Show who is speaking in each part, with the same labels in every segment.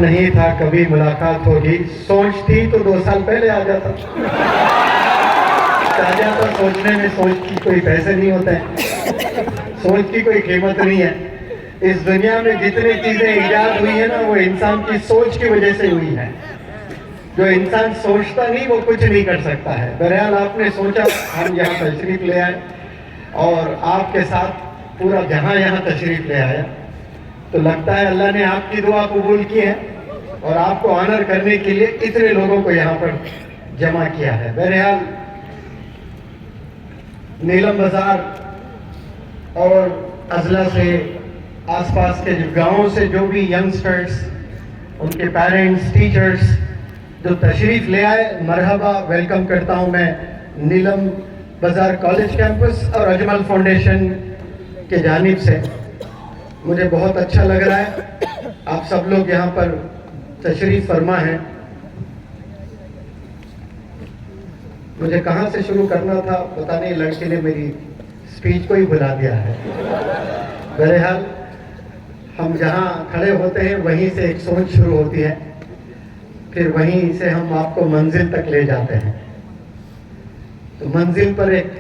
Speaker 1: نہیں تھا کبھی ملاقات ہوگی، سوچ تھی تو 2 سال پہلے آ جاتا، سوچنے میں سوچ کی کوئی پیسے نہیں ہوتے ہیں، سوچ کی کوئی قیمت نہیں ہے۔ اس دنیا میں جتنی چیزیں ایجاد ہوئی ہیں نا وہ انسان کی سوچ کی وجہ سے ہوئی ہے۔ جو انسان سوچتا نہیں وہ کچھ نہیں کر سکتا ہے۔ بہرحال آپ نے سوچا، ہم یہاں تشریف لے آئے اور آپ کے ساتھ پورا جہاں یہاں تشریف لے آیا، تو لگتا ہے اللہ نے آپ کی دعا قبول کی ہے اور آپ کو آنر کرنے کے لیے اتنے لوگوں کو یہاں پر جمع کیا ہے۔ بہرحال نیلم بازار اور اضلاع سے آس پاس کے گاؤں سے جو بھی ینگسٹرز، ان کے پیرنٹس، ٹیچرز جو تشریف لے آئے، مرحبا، ویلکم کرتا ہوں میں نیلم بازار کالج کیمپس اور اجمل فاؤنڈیشن کے جانب سے۔ مجھے بہت اچھا لگ رہا ہے آپ سب لوگ یہاں پر تشریف فرما ہیں۔ مجھے کہاں سے شروع کرنا تھا پتہ نہیں، لڑکی نے میری سپیچ کو ہی بھلا دیا ہے۔ بہرحال ہم جہاں کھڑے ہوتے ہیں وہیں سے ایک سوچ شروع ہوتی ہے، پھر وہیں سے ہم آپ کو منزل تک لے جاتے ہیں۔ تو منزل پر ایک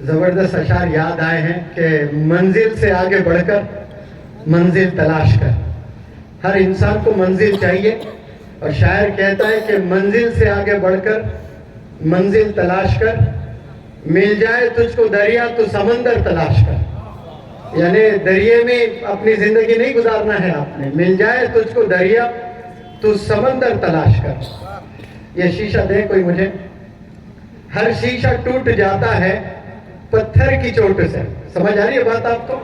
Speaker 1: زبردست اشعار یاد آئے ہیں کہ منزل سے آگے بڑھ کر منزل تلاش کر۔ ہر انسان کو منزل چاہیے اور شاعر کہتا ہے کہ منزل سے آگے بڑھ کر منزل تلاش کر، مل جائے تجھ کو دریا تو سمندر تلاش کر۔ یعنی دریا میں اپنی زندگی نہیں گزارنا ہے آپ نے، مل جائے تجھ کو دریا تو سمندر تلاش کر۔ یہ شیشہ دے کوئی مجھے۔ ہر شیشہ ٹوٹ جاتا ہے پتھر کی چوٹ سے۔ سمجھ آ رہی ہے بات آپ کو؟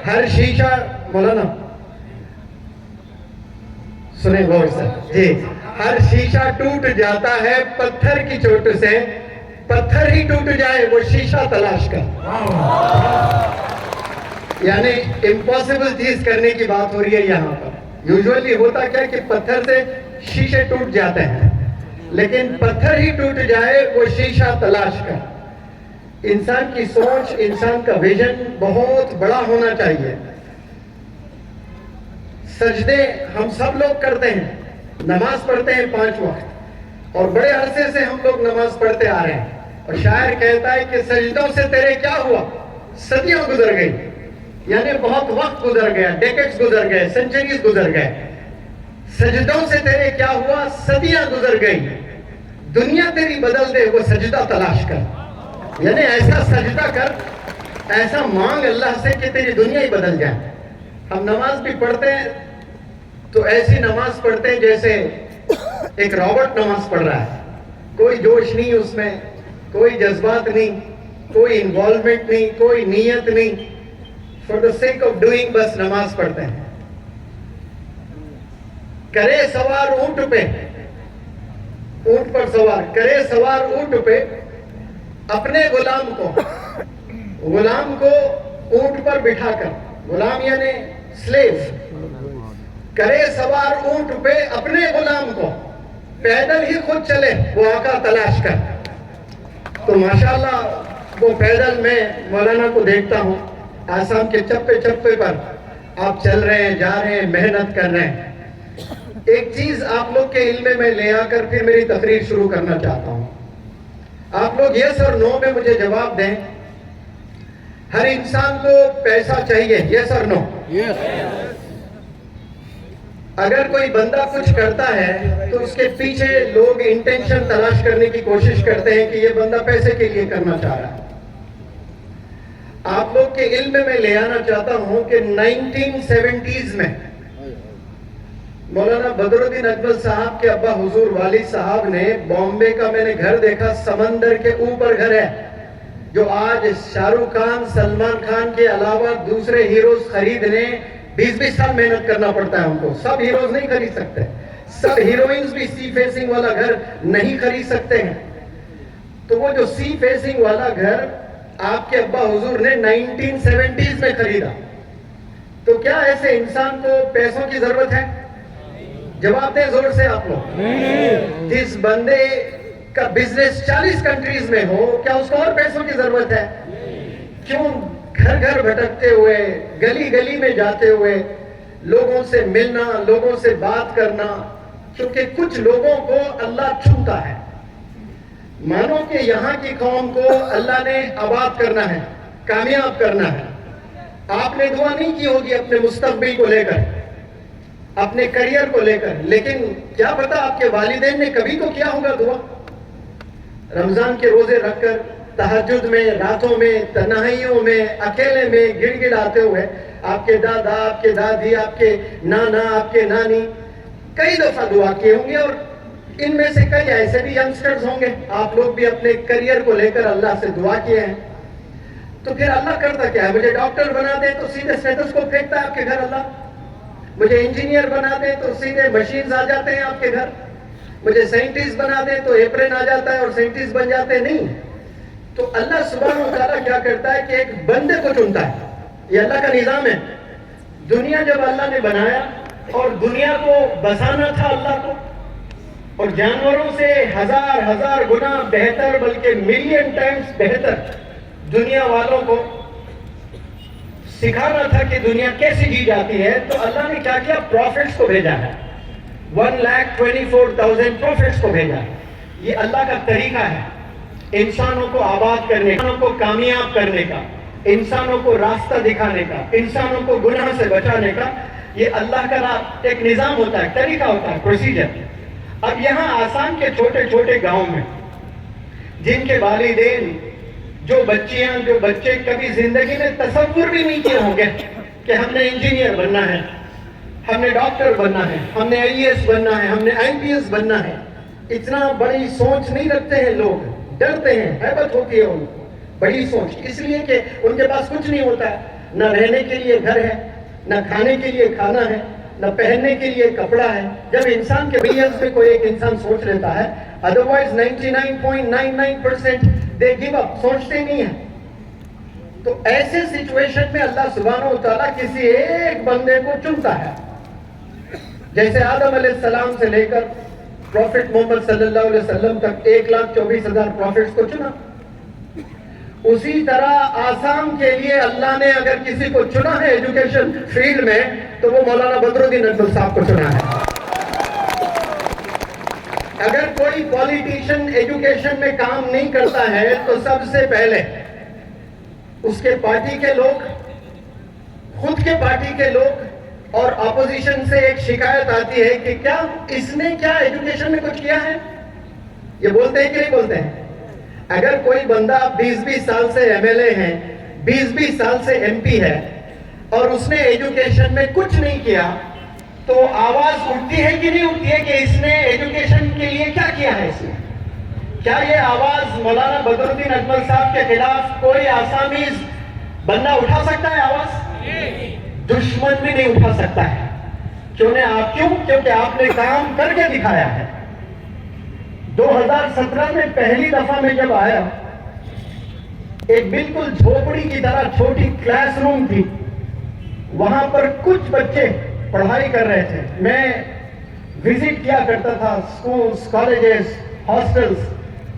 Speaker 1: ہر شیشہ، مولانا سنیں غور سے جی، ہر شیشہ ٹوٹ جاتا ہے پتھر کی چوٹ سے، پتھر ہی ٹوٹ جائے وہ شیشہ تلاش کر۔ یعنی امپاسبل چیز کرنے کی بات ہو رہی ہے یہاں پر۔ یوزولی ہوتا کیا کہ پتھر سے شیشے ٹوٹ جاتے ہیں، لیکن پتھر ہی ٹوٹ جائے وہ شیشہ تلاش کر۔ انسان کی سوچ، انسان کا ویژن بہت بڑا ہونا چاہیے۔ سجدے ہم سب لوگ کرتے ہیں، نماز پڑھتے ہیں 5 وقت، اور بڑے عرصے سے ہم لوگ نماز پڑھتے آ رہے ہیں، اور شاعر کہتا ہے کہ سجدوں سے تیرے کیا ہوا، صدیوں گزر گئی۔ یعنی بہت وقت گزر گیا، ڈیکیڈز گزر گئے، سینچریز گزر گئے۔ سجدوں سے تیرے کیا ہوا، صدیاں گزر گئی، دنیا تیری بدل دے وہ سجدہ تلاش کر۔ یعنی ایسا سجدہ کر، ایسا مانگ اللہ سے کہ تیری دنیا ہی بدل جائے۔ ہم نماز بھی پڑھتے ہیں تو ایسی نماز پڑھتے ہیں جیسے ایک رابرٹ نماز پڑھ رہا ہے، کوئی جوش نہیں اس میں، کوئی جذبات نہیں، کوئی انوالومنٹ نہیں، کوئی نیت نہیں، for the sake of doing بس نماز پڑھتے ہیں۔ کرے سوار اونٹ پہ، اونٹ پر سوار، کرے سوار اونٹ پہ اپنے غلام کو اونٹ پر بٹھا کر، غلام یعنی سلیو، کرے سوار اونٹ پہ اپنے غلام کو، پیدل ہی خود چلے وہ آقا تلاش کر۔ تو ماشاءاللہ وہ پیدل میں مولانا کو دیکھتا ہوں، آسام کے چپے چپے پر آپ چل رہے ہیں، جا رہے ہیں، محنت کر رہے ہیں۔ ایک چیز آپ لوگ کے علم میں لے آ کر پھر میری تقریر شروع کرنا چاہتا ہوں۔ آپ لوگ یس اور نو میں مجھے جواب دیں۔ ہر انسان کو پیسہ چاہیے، یس اور نو؟ اگر کوئی بندہ کچھ کرتا ہے تو اس کے پیچھے لوگ انٹینشن تلاش کرنے کی کوشش کرتے ہیں کہ یہ بندہ پیسے کے لیے کرنا چاہ رہا ہے۔ آپ لوگ کے علم میں لے آنا چاہتا ہوں کہ 1970s میں مولانا بدر الدین اجمل صاحب کے ابا حضور والد صاحب نے بامبے کا، میں نے گھر دیکھا، سمندر کے اوپر گھر ہے، جو آج شاہ رخ خان، سلمان خان کے علاوہ دوسرے ہیروز خریدنے 20-20 سال محنت کرنا پڑتا ہے ان کو، سب ہیروز نہیں خرید سکتے، سب ہیروئنز بھی سی فیسنگ والا گھر نہیں خرید سکتے ہیں. تو وہ جو سی فیسنگ والا گھر آپ کے ابا حضور نے 1970s میں خریدا, تو کیا ایسے انسان کو پیسوں کی ضرورت ہے؟ جواب دیں زور سے آپ لوگ. جس بندے کا بزنس 40 کنٹریز میں ہو, کیا اس کو اور پیسوں کی ضرورت ہے؟ کیوں گھر گھر بھٹکتے ہوئے, گلی گلی میں جاتے ہوئے, لوگوں سے ملنا, لوگوں سے بات کرنا؟ کیونکہ کچھ لوگوں کو اللہ چھوتا ہے. مانو کہ یہاں کی قوم کو اللہ نے آباد کرنا ہے, کامیاب کرنا ہے. آپ نے دعا نہیں کی ہوگی اپنے مستقبل کو لے کر, اپنے کریئر کو لے کر, لیکن کیا پتا آپ کے والدین نے کبھی تو کیا ہوگا دعا. رمضان کے روزے رکھ کر تہجد میں, راتوں میں, تنہائیوں میں, اکیلے میں گڑ گڑاتے ہوئے آپ کے دادا, آپ کے دادی, آپ کے نانا, آپ کے نانی کئی دفعہ دعا کیے ہوں گے. اور ان میں سے کئی ایسے بھی ینگسٹرز ہوں گے, آپ لوگ بھی اپنے کریئر کو لے کر اللہ سے دعا کیے ہیں. تو پھر اللہ کرتا کیا ہے؟ مجھے ڈاکٹر بنا دے تو سیدھے اسٹیتھوسکوپ پھینکتا ہے آپ کے گھر اللہ. مجھے انجینئر بنا دے تو سیدھے مشینز آ جاتے ہیں آپ کے گھر. مجھے سائنٹسٹ بنا دے تو ایپرین آ جاتا ہے اور سائنٹسٹ بن جاتے ہیں. نہیں, تو اللہ سبحانہ و تعالیٰ کیا کرتا ہے کہ ایک بندے کو چنتا ہے. یہ اللہ کا نظام ہے. دنیا جب اللہ نے بنایا, اور دنیا کو بسانا تھا اللہ کو, اور جانوروں سے ہزار گنا بہتر, بلکہ ملین ٹائمز بہتر دنیا والوں کو سکھانا تھا کہ دنیا کیسی جی جاتی ہے. تو اللہ نے کیا کیا؟ پروفٹس کو بھیجا ہے. 1,24,000 پروفٹس کو بھیجا ہے. یہ اللہ کا طریقہ ہے انسانوں کو آباد کرنے کا, انسانوں کو کامیاب کرنے کا, انسانوں کو راستہ دکھانے کا, انسانوں کو گناہ سے بچانے کا. یہ اللہ کا ایک نظام ہوتا ہے, طریقہ ہوتا ہے, پروسیجر. اب یہاں آسام کے چھوٹے چھوٹے گاؤں میں جن کے والدین, جو بچیاں, جو بچے کبھی زندگی میں تصور بھی نہیں کیے ہوں گے کہ ہم نے انجینئر بننا ہے, ہم نے ڈاکٹر بننا ہے, ہم نے IAS بننا ہے, ہم نے IPS بننا ہے. اتنا بڑی سوچ نہیں رکھتے ہیں لوگ, ڈرتے ہیں, ہیبت ہوتی ہے ان کو بڑی سوچ, اس لیے کہ ان کے پاس کچھ نہیں ہوتا ہے. نہ رہنے کے لیے گھر ہے, نہ کھانے کے لیے کھانا ہے, نہ پہننے کے لیے کپڑا ہے. جب انسان کے بلینز میں کوئی ایک انسان سوچ لیتا ہے, ادروائز 99.99% دے گیو اپ, سوچتے نہیں ہیں. تو ایسے سچویشن میں اللہ سبحانہ و تعالیٰ کسی ایک بندے کو چنتا ہے. جیسے آدم علیہ السلام سے لے کر پروفٹ محمد صلی اللہ علیہ وسلم تک 1,24,000 پروفٹس کو چنا, اسی طرح آسام کے لیے اللہ نے اگر کسی کو چنا ہے ایجوکیشن فیلڈ میں, تو وہ مولانا بدرالدین اجمل صاحب کو چنا ہے. اگر کوئی پولیٹیشین ایجوکیشن میں کام نہیں کرتا ہے تو سب سے پہلے اس کے پارٹی کے لوگ, خود کے پارٹی کے لوگ, اور اپوزیشن سے ایک شکایت آتی ہے کہ کیا اس نے کیا ایجوکیشن میں کچھ کیا ہے. یہ بولتے ہیں کہ نہیں بولتے ہیں؟ اگر کوئی بندہ 20-20 سال سے MLA ہے, 20-20 سال سے MP ہے, اور اس نے ایجوکیشن میں کچھ نہیں کیا, تو آواز اٹھتی ہے کہ نہیں اٹھتی ہے کہ اس نے ایجوکیشن کے لیے کیا کیا ہے. اس نے کیا یہ آواز مولانا بدرالدین اجمل صاحب کے خلاف کوئی آسامیز بندہ اٹھا سکتا ہے آواز؟ دشمن بھی نہیں اٹھا سکتا ہے. کیونکہ آپ نے کام کر کے دکھایا ہے. 2017 میں پہلی دفعہ میں جب آیا, ایک بالکل جھوپڑی کی طرح چھوٹی کلاس روم تھی, وہاں پر کچھ بچے پڑھائی کر رہے تھے. میں وزٹ کیا کرتا تھا سکولز, کالجز, ہاسٹلز,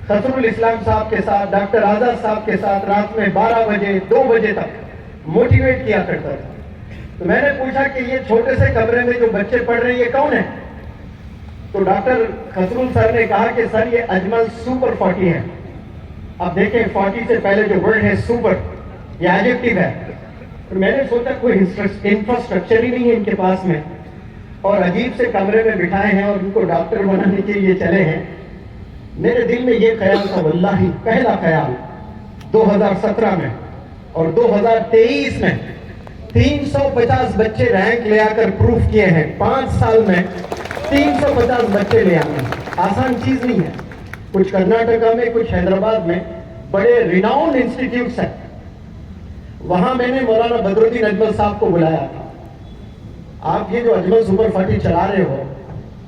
Speaker 1: خسرو الاسلام صاحب کے ساتھ, ڈاکٹر آزاد صاحب کے ساتھ رات میں 12 بجے 2 بجے تک موٹیویٹ کیا کرتا تھا. تو میں نے پوچھا کہ یہ چھوٹے سے کمرے میں جو بچے پڑھ رہے ہیں یہ کون ہے؟ تو ڈاکٹر خسرو سر نے کہا کہ سر یہ اجمل سپر 40 ہے. اب دیکھیں 40 سے پہلے جو ورڈ ہے سپر, یہ ایڈجیکٹو ہے. تو میں نے سوچا کوئی انفراسٹرکچر ہی نہیں ہے ان کے پاس میں, اور عجیب سے کمرے میں بٹھائے ہیں اور ان کو ڈاکٹر بنانے کے لیے چلے ہیں. میرے دل میں یہ خیال تھا, واللہ پہلا خیال 2017 میں اور 2023 میں 350 بچے رینک لے آ کر پروف کیے ہیں. 5 سال میں 350 بچے لے آئے. آسان چیز نہیں ہے. کچھ کرناٹکا میں, کچھ حیدرآباد میں بڑے ریناؤنڈ انسٹیٹیوٹس ہیں. وہاں میں نے مولانا بدرالدین اجمل صاحب کو بلایا تھا. آپ یہ جو اجمل سپر 40 چلا رہے ہو,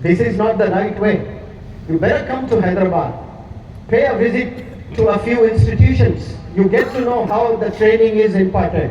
Speaker 1: This is not the right way. You better come to Hyderabad. Pay a visit to a few institutions. You get to know how the training is imparted.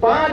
Speaker 1: 5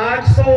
Speaker 1: 800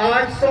Speaker 1: 800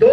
Speaker 1: 2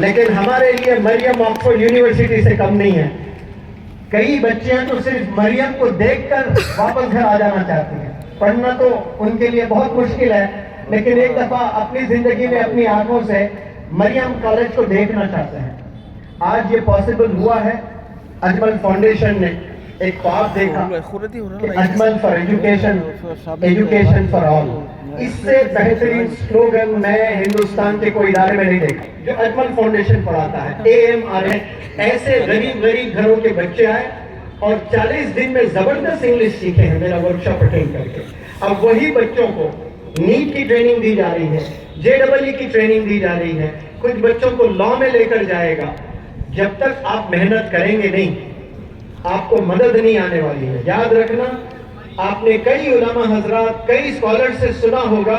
Speaker 1: لیکن ہمارے لیے مریم آکسفورڈ یونیورسٹی سے کم نہیں ہے. کئی بچیاں تو صرف مریم کو دیکھ کر واپس گھر آ جانا چاہتی ہیں. پڑھنا تو ان کے لیے بہت مشکل ہے, لیکن ایک دفعہ اپنی زندگی میں اپنی آنکھوں سے مریم کالج کو دیکھنا چاہتے ہیں. آج یہ پاسبل ہوا ہے. اجمل فاؤنڈیشن نے ایک خواب دیکھا کہ Ajmal for education, education for all. اس سے بہترین سلوگن میں ہندوستان کے کوئی ادارے میں نہیں دیکھا جو اجمل فاؤنڈیشن پڑھاتا ہے. AMR ہے. ایسے غریب گھروں کے بچے آئے اور 40 دن میں زبردست انگلش سیکھے ہیں میرا ورکشاپ اٹینڈ کر کے. اب وہی بچوں کو نیٹ کی ٹریننگ دی جا رہی ہے, JEE کی ٹریننگ دی جا رہی ہے. کچھ بچوں کو لاء میں لے کر جائے گا. جب تک آپ محنت کریں گے نہیں, آپ کو مدد نہیں آنے والی ہے. یاد رکھنا, آپ نے کئی علماء حضرات, کئی اسکالر سے سنا ہوگا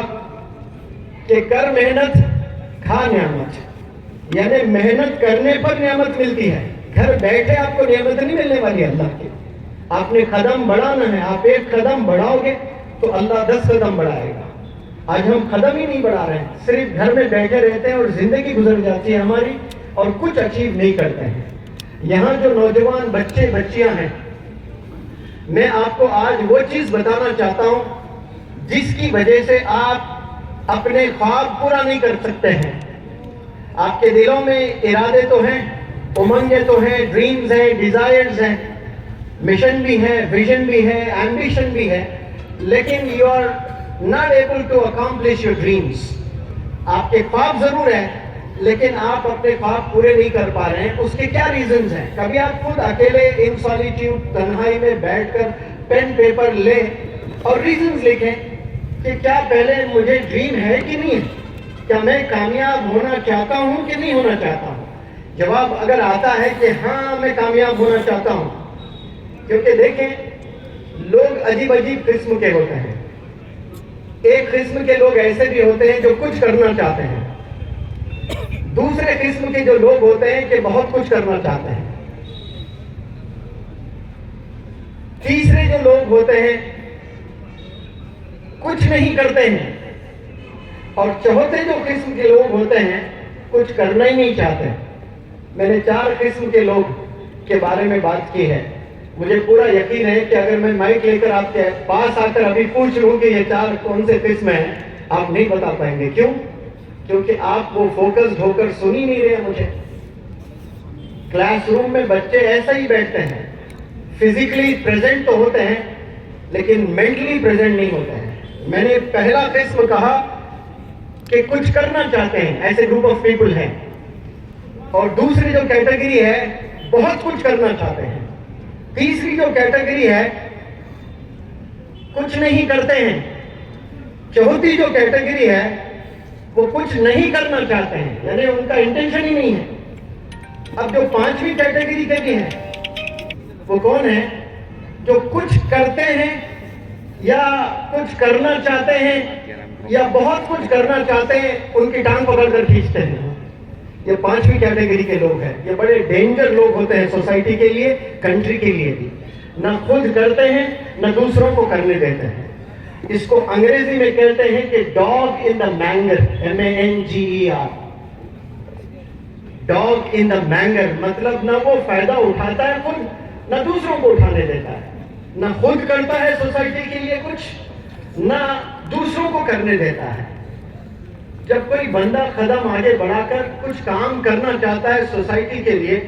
Speaker 1: کہ کر محنت کھا نعمت, یعنی محنت کرنے پر نعمت ملتی ہے. گھر بیٹھے آپ کو نعمت نہیں ملنے والی اللہ کی. آپ نے قدم بڑھانا ہے. آپ ایک قدم بڑھاؤ گے تو اللہ 10 قدم بڑھائے گا. آج ہم قدم ہی نہیں بڑھا رہے ہیں, صرف گھر میں بیٹھے رہتے ہیں اور زندگی گزر جاتی ہے ہماری اور کچھ اچیو نہیں کرتے ہیں. یہاں جو نوجوان بچے بچیاں ہیں, میں آپ کو آج وہ چیز بتانا چاہتا ہوں جس کی وجہ سے آپ اپنے خواب پورا نہیں کر سکتے ہیں. آپ کے دلوں میں ارادے تو ہیں, امنگیں تو ہیں, ڈریمز ہیں, ڈیزائرز ہیں, مشن بھی ہے, ویژن بھی ہے, ایمبیشن بھی ہے, لیکن you are not able to accomplish your dreams. آپ کے خواب ضرور ہیں لیکن آپ اپنے خواب پورے نہیں کر پا رہے ہیں. اس کے کیا ریزنز ہیں؟ کبھی آپ خود اکیلے ان سالیٹیوڈ, تنہائی میں بیٹھ کر پین پیپر لیں اور ریزنز لکھیں کہ کیا پہلے مجھے ڈریم ہے کہ نہیں ہے, کیا میں کامیاب ہونا چاہتا ہوں کہ نہیں ہونا چاہتا ہوں. جواب اگر آتا ہے کہ ہاں میں کامیاب ہونا چاہتا ہوں, کیونکہ دیکھیں لوگ عجیب عجیب قسم کے ہوتے ہیں. ایک قسم کے لوگ ایسے بھی ہوتے ہیں جو کچھ کرنا چاہتے ہیں. دوسرے قسم کے جو لوگ ہوتے ہیں کہ بہت کچھ کرنا چاہتے ہیں. تیسرے جو لوگ ہوتے ہیں کچھ نہیں کرتے ہیں. اور چوتھے جو قسم کے لوگ ہوتے ہیں کچھ کرنا ہی نہیں چاہتے. میں نے 4 قسم کے لوگ کے بارے میں بات کی ہے. مجھے پورا یقین ہے کہ اگر میں مائک لے کر آپ کے پاس آ کر ابھی پوچھ لوں کہ یہ 4 کون سے قسم ہیں, آپ نہیں بتا پائیں گے. کیوں؟ کیونکہ آپ وہ فوکسڈ ہو کر سن ہی نہیں رہے. مجھے کلاس روم میں بچے ایسا ہی بیٹھتے ہیں, فزیکلی پریزنٹ تو ہوتے ہیں لیکن مینٹلی پریزنٹ نہیں ہوتے ہیں. میں نے پہلا قسم کہا کہ کچھ کرنا چاہتے ہیں, ایسے گروپ آف پیپل ہیں. اور دوسری جو کیٹیگری ہے بہت کچھ کرنا چاہتے ہیں. تیسری جو کیٹیگری ہے کچھ نہیں کرتے ہیں. چوتھی جو کیٹیگری ہے وہ کچھ نہیں کرنا چاہتے ہیں, یعنی ان کا انٹینشن ہی نہیں ہے. اب جو 5ویں کیٹیگری کے بھی ہیں وہ کون ہیں؟ جو کچھ کرتے ہیں یا کچھ کرنا چاہتے ہیں یا بہت کچھ کرنا چاہتے ہیں, ان کی ٹانگ پکڑ کر کھینچتے ہیں. یہ 5ویں کیٹیگری کے لوگ ہیں. یہ بڑے ڈینجر لوگ ہوتے ہیں سوسائٹی کے لیے, کنٹری کے لیے بھی. نہ خود کرتے ہیں نہ دوسروں کو کرنے دیتے ہیں. اس کو انگریزی میں کہتے ہیں کہ ڈاگ ان دا مینگر, MANGER. ڈاگ ان دا مینگر مطلب نہ وہ فائدہ اٹھاتا ہے خود, نہ دوسروں کو اٹھانے دیتا ہے. نہ خود کرتا ہے سوسائٹی کے لیے کچھ, نہ دوسروں کو کرنے دیتا ہے. جب کوئی بندہ قدم آگے بڑھا کر کچھ کام کرنا چاہتا ہے سوسائٹی کے لیے,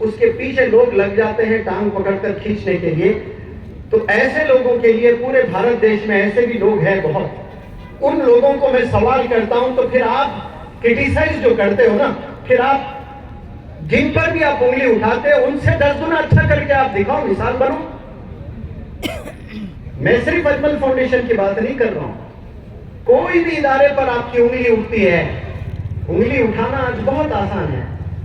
Speaker 1: اس کے پیچھے لوگ لگ جاتے ہیں ٹانگ پکڑ کر کھینچنے کے لیے. تو ایسے لوگوں کے لیے پورے بھارت دیش میں ایسے بھی لوگ ہیں بہت. ان لوگوں کو میں سوال کرتا ہوں, تو پھر آپ کرٹیسائز جو کرتے ہو نا, پھر آپ جن پر بھی آپ انگلی اٹھاتے ہو ان سے 10 گنا اچھا کر کے آپ دکھاؤ, مثال بنو. میں صرف اجمل فاؤنڈیشن کی بات نہیں کر رہا ہوں. کوئی بھی ادارے پر آپ کی انگلی اٹھتی ہے, انگلی اٹھانا آج بہت آسان ہے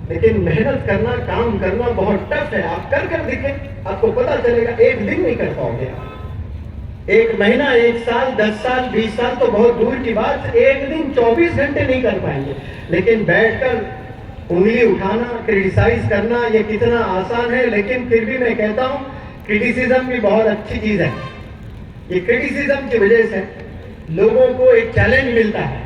Speaker 1: لیکن محنت کرنا, کام کرنا بہت ٹف ہے. آپ کر کر دکھیں, آپ کو پتا چلے گا. ایک دن نہیں کر پاؤ گے, ایک مہینہ, 1 سال, 10 سال, 20 سال تو بہت دور کی بات, ایک دن 24 گھنٹے نہیں کر پائیں گے. لیکن بیٹھ کر انگلی اٹھانا, کرٹیسائز کرنا, یہ کتنا آسان ہے. لیکن پھر بھی میں کہتا ہوں کرٹیسزم بھی بہت اچھی چیز ہے. یہ کرٹیسزم کی وجہ سے لوگوں کو ایک چیلنج ملتا ہے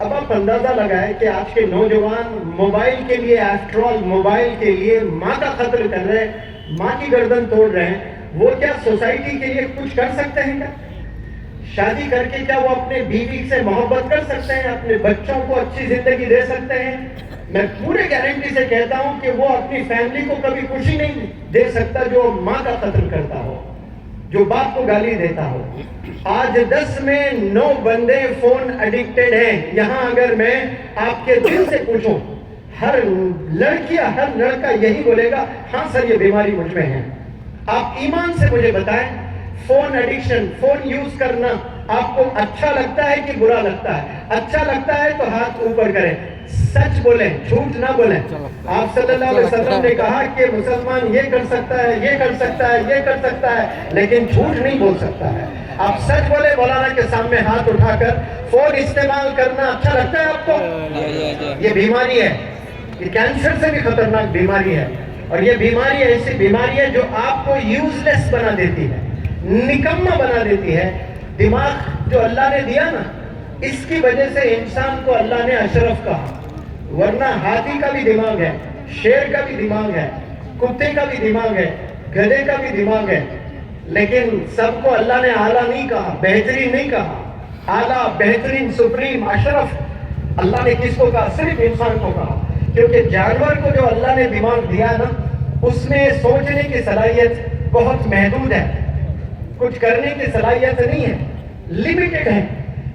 Speaker 1: اب آپ اندازہ لگائیں کہ آج کے نوجوان موبائل کے لیے، آفٹر آل موبائل کے لیے ماں کا قتل کر رہے ہیں، ماں کی گردن توڑ رہے ہیں. وہ کیا سوسائٹی کے لیے کچھ کر سکتے ہیں کیا؟ شادی کر کے کیا وہ اپنے بیوی سے محبت کر سکتے ہیں؟ اپنے بچوں کو اچھی زندگی دے سکتے ہیں؟ میں پورے گارنٹی سے کہتا ہوں کہ وہ اپنی فیملی کو کبھی خوشی نہیں دے سکتا جو ماں کا قتل کرتا ہو، جو باپ کو گالی دیتا ہو. آج 10 میں 9 بندے فون ایڈکٹڈ ہیں. یہاں اگر میں آپ کے دل سے پوچھوں، ہر لڑکی ہر لڑکا یہی بولے گا ہاں سر یہ بیماری مجھ میں ہے. آپ ایمان سے مجھے بتائیں، فون ایڈکشن، فون یوز کرنا آپ کو اچھا لگتا ہے کہ برا لگتا ہے؟ اچھا لگتا ہے تو ہاتھ اوپر کریں، سچ بولیں، جھوٹ نہ بولیں. آپ صلی اللہ علیہ وسلم نے کہا کہ مسلمان یہ کر سکتا ہے، یہ کر سکتا ہے، یہ کر سکتا ہے، لیکن جھوٹ نہیں بول سکتا ہے. آپ سچ بولے. مولانا کے سامنے ہاتھ اٹھا کر فون استعمال کرنا اچھا لگتا ہے آپ کو؟ یہ بیماری ہے، یہ کینسر سے بھی خطرناک بیماری ہے. اور یہ بیماری ایسی بیماری ہے جو آپ کو یوز لیس بنا دیتی ہے، نکما بنا دیتی ہے. دماغ جو اللہ نے دیا نا، اس کی وجہ سے انسان کو اللہ نے اشرف کہا. ورنہ ہاتھی کا بھی دماغ ہے، شیر کا بھی دماغ ہے، کتے کا بھی دماغ ہے، گدھے کا بھی دماغ ہے، لیکن سب کو اللہ نے اعلیٰ نہیں کہا، بہترین نہیں کہا. اعلیٰ، بہترین، سپریم، اشرف اللہ نے کس کو کہا؟ صرف انسان کو کہا. کیونکہ جانور کو جو اللہ نے دماغ دیا نا، اس میں سوچنے کی صلاحیت بہت محدود ہے، کچھ کرنے کی صلاحیت نہیں ہے، لمیٹڈ ہے.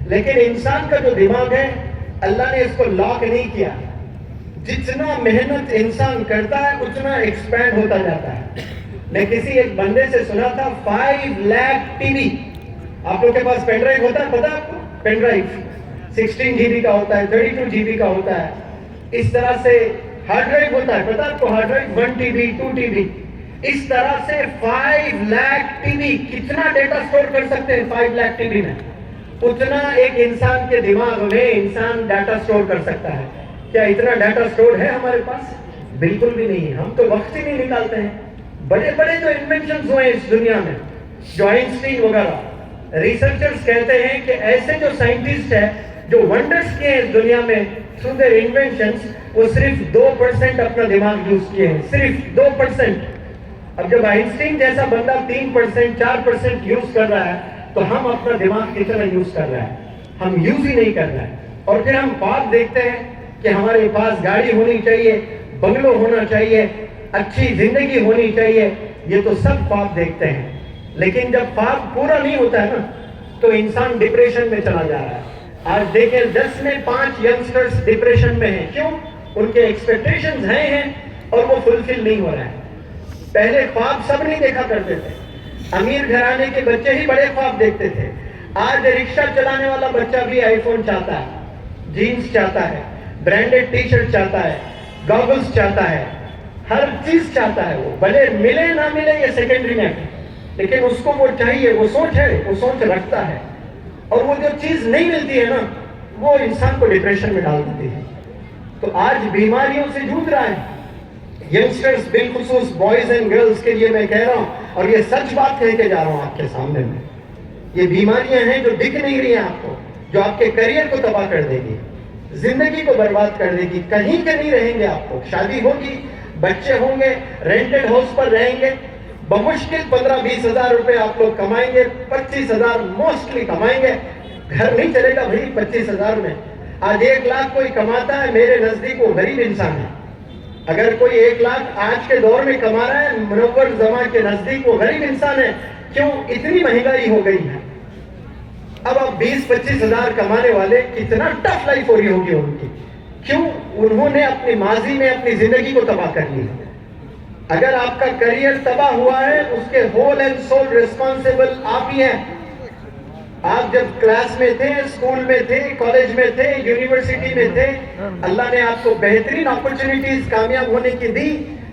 Speaker 1: لیکن انسان کا جو دماغ ہے اللہ نے اس کو لاک نہیں کیا. جتنا محنت انسان کرتا ہے اتنا ایکسپینڈ ہوتا جاتا ہے. میں کسی ایک بندے سے سنا تھا 5 لاکھ ٹی وی. آپ لوگ کے پاس پین ڈرائیو ہوتا ہے، پتا آپ کو؟ پین ڈرائیو 16 GB کا ہوتا ہے، 32 GB کا ہوتا ہے. اس طرح سے ہارڈ ڈرائیو ہوتا ہے، پتا آپ کو؟ Hard drive 1 TB 2 TB. اس طرح سے 5 لاکھ ٹی وی کتنا ڈیٹا سٹور کر سکتے ہیں؟ 5 لاکھ ٹی وی میں اتنا ایک انسان کے دماغ میں انسان ڈیٹا سٹور کر سکتا ہے. کیا اتنا ڈیٹا سٹور ہے ہمارے پاس؟ بالکل بھی نہیں. ہم تو وقت ہی نہیں نکالتے ہیں. بڑے بڑے جو انوینشنز ہوئے اس دنیا میں، جو آئنسٹین وغیرہ، ریسرچرز کہتے ہیں کہ ایسے جو سائنٹسٹ ہیں جو ونڈرز کیے ہیں اس دنیا میں تھرو دیئر انوینشنز، وہ صرف 2% اپنا دماغ یوز کیے ہیں، صرف 2%. اب جب آئنسٹین جیسا بندہ 3%، 4% یوز کر رہا ہے تو ہم اپنا دماغ کتنا یوز کر رہے ہیں؟ ہم یوز ہی نہیں کر رہے ہیں. اور پھر ہم خواب دیکھتے ہیں کہ ہمارے پاس گاڑی ہونی چاہیے، بنگلو ہونا چاہیے، اچھی زندگی ہونی چاہیے. یہ تو سب خواب دیکھتے ہیں، لیکن جب خواب پورا نہیں ہوتا ہے نا تو انسان ڈپریشن میں چلا جا رہا ہے. آج دیکھیں 10 میں 5 ینگسٹرز ڈپریشن میں ہیں. کیوں؟ ان کے ایکسپیکٹیشنز ہیں اور وہ فلفل نہیں ہو رہے ہیں. پہلے خواب سب نہیں دیکھا کرتے تھے. امیر گھرانے کے بچے ہی بڑے خواب دیکھتے تھے. آج رکشہ چلانے والا بچہ بھی آئی فون چاہتا ہے، جینز چاہتا ہے، برانڈڈ ٹی شرٹ چاہتا ہے، گاگلز چاہتا ہے، ہر چیز چاہتا ہے. وہ بھلے ملے نہ ملے یہ سیکنڈری میں، لیکن اس کو وہ چاہیے. وہ سوچ ہے، وہ سوچ رکھتا ہے. اور وہ جو چیز نہیں ملتی ہے نا، وہ انسان کو ڈپریشن میں ڈال دیتی ہے. تو آج بیماریوں سے جھوٹ رہا ہے ینگسٹرز، بالخصوص بوائز اینڈ گرلز کے لیے میں کہہ رہا ہوں، اور یہ سچ بات کہہ کے جا رہا ہوں آپ کے سامنے میں. یہ بیماریاں ہیں جو دکھ نہیں رہی ہیں آپ کو، جو آپ کے کیریئر کو تباہ کر دے گی، زندگی کو برباد کر دے گی. کہیں کے نہیں رہیں گے آپ کو. شادی ہوگی، بچے ہوں گے، رینٹڈ ہاؤس پر رہیں گے، بمشکل 15-20 ہزار روپے آپ لوگ کمائیں گے، 25 ہزار موسٹلی کمائیں گے. گھر نہیں چلے گا بھائی 25 ہزار میں. آج 1 لاکھ کوئی کماتا ہے، میرے نزدیک وہ غریب انسان ہے. اگر کوئی 1 لاکھ آج کے دور میں کما رہا ہے، منور زمان کے نزدیک وہ غریب انسان ہے. کیوں؟ اتنی مہنگائی ہو گئی ہے. اب آپ 20-25 ہزار کمانے والے کتنا ٹف لائف ہو رہی ہوگی ان کی. کیوں؟ انہوں نے اپنی ماضی میں اپنی زندگی کو تباہ کر لی. اگر آپ کا کریئر تباہ ہوا ہے، اس کے ہول اینڈ سول ریسپانسیبل آپ ہی ہیں. آپ جب کلاس میں تھے، اسکول میں تھے، کالج میں تھے، یونیورسٹی میں تھے، اللہ نے آپ کو بہترین اپرچونٹیز کامیاب ہونے کی دی،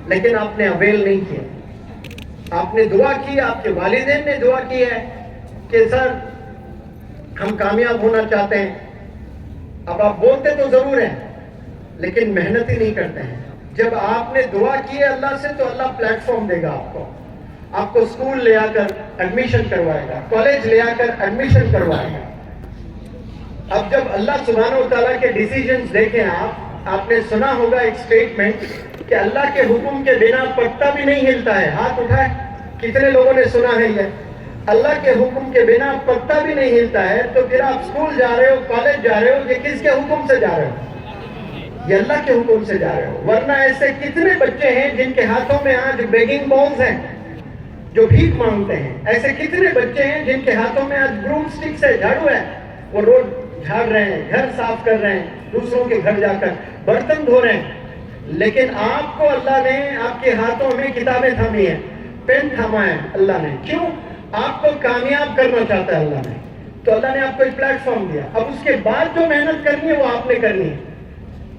Speaker 1: لیکن آپ نے اویل نہیں کیا. آپ نے دعا کی، آپ کے والدین نے دعا کی ہے کہ سر ہم کامیاب ہونا چاہتے ہیں. اب آپ بولتے تو ضرور ہیں لیکن محنت ہی نہیں کرتے ہیں. جب آپ نے دعا کی ہے اللہ سے تو اللہ پلیٹ فارم دے گا آپ کو اسکول لے آ کر ایڈمیشن کروائے گا، کالج لے آ کر ایڈمیشن کروائے گا. اب جب اللہ سبحانہ و تعالیٰ کے ڈیسیجنز دیکھیں آپ نے سنا ہوگا ایک سٹیٹمنٹ کہ اللہ کے حکم کے بنا پتا بھی نہیں ہلتا ہے. ہاتھ اٹھائے, کتنے لوگوں نے سنا ہے یہ؟ اللہ کے حکم کے بنا پتا بھی نہیں ہلتا ہے. تو پھر آپ اسکول جا رہے ہو, کالج جا رہے ہو, یہ کس کے حکم سے جا رہے ہو؟ یہ اللہ کے حکم سے جا رہے ہو. ورنہ ایسے کتنے بچے ہیں جن کے ہاتھوں میں آج بیگنگ بالز ہیں, جو بھیک مانگتے ہیں. ایسے کتنے بچے ہیں جن کے ہاتھوں میں آج بروم سٹکس ہے, جھاڑو ہے, وہ روڈ جھاڑ رہے ہیں, گھر صاف کر رہے ہیں, دوسروں کے گھر جا کر برتن دھو رہے ہیں. لیکن آپ کو اللہ نے آپ کے ہاتھوں میں کتابیں تھامی ہیں, پین تھاما ہے اللہ نے. کیوں؟ آپ کو کامیاب کرنا چاہتا ہے اللہ نے. تو اللہ نے آپ کو ایک پلیٹ فارم دیا. اب اس کے بعد جو محنت کرنی ہے وہ آپ نے کرنی ہے.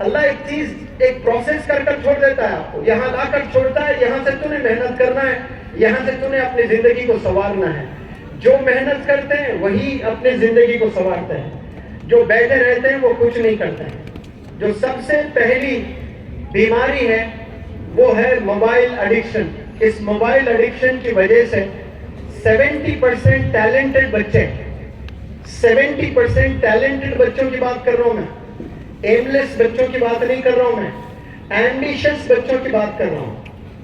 Speaker 1: اللہ ایک چیز, ایک پروسیس کر کر چھوڑ دیتا ہے آپ کو, یہاں لا کر چھوڑتا ہے, یہاں سے تو نے محنت کرنا ہے, یہاں سے تو نے اپنی زندگی کو سنوارنا ہے. جو محنت کرتے ہیں وہی اپنی زندگی کو سنوارتے ہیں. جو بیٹھے رہتے ہیں وہ کچھ نہیں کرتے ہیں. جو سب سے پہلی بیماری ہے وہ ہے موبائل ایڈکشن. اس موبائل ایڈکشن کی وجہ سے 70% ٹیلنٹڈ بچے, 70% ٹیلنٹڈ بچوں کی بات کر رہا ہوں میں, ایملیس بچوں کی بات نہیں کر رہا ہوں میں, ایمبیشس بچوں کی بات کر رہا ہوں.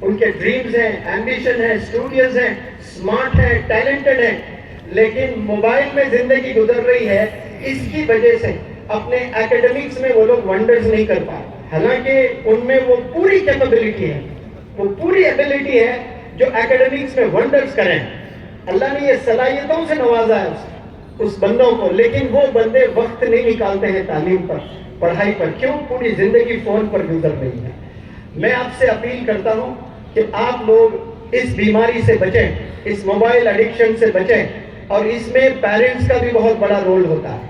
Speaker 1: ان کے ڈریمز ہیں, ایمبیشن ہے, اسٹوڈیوز ہیں, اسمارٹ ہیں, ٹیلنٹڈ ہیں, لیکن موبائل میں زندگی گزر رہی ہے. اس کی وجہ سے اپنے ایکیڈمکس میں وہ لوگ ونڈرز نہیں کر پائے, حالانکہ ان میں وہ پوری کیپیبلٹی ہے, وہ پوری ایبلٹی ہے جو ایکیڈمکس میں ونڈرز کریں. اللہ نے یہ صلاحیتوں سے نوازا ہے اس بندوں کو, لیکن وہ بندے وقت نہیں نکالتے ہیں تعلیم پر, پڑھائی پر. کیوں؟ پوری زندگی فون پر گزر رہی ہے. میں آپ سے اپیل کرتا ہوں کہ آپ لوگ اس بیماری سے بچیں, اس موبائل ایڈکشن سے بچیں, اور اس میں پیرنٹس کا بھی بہت بڑا رول ہوتا ہے.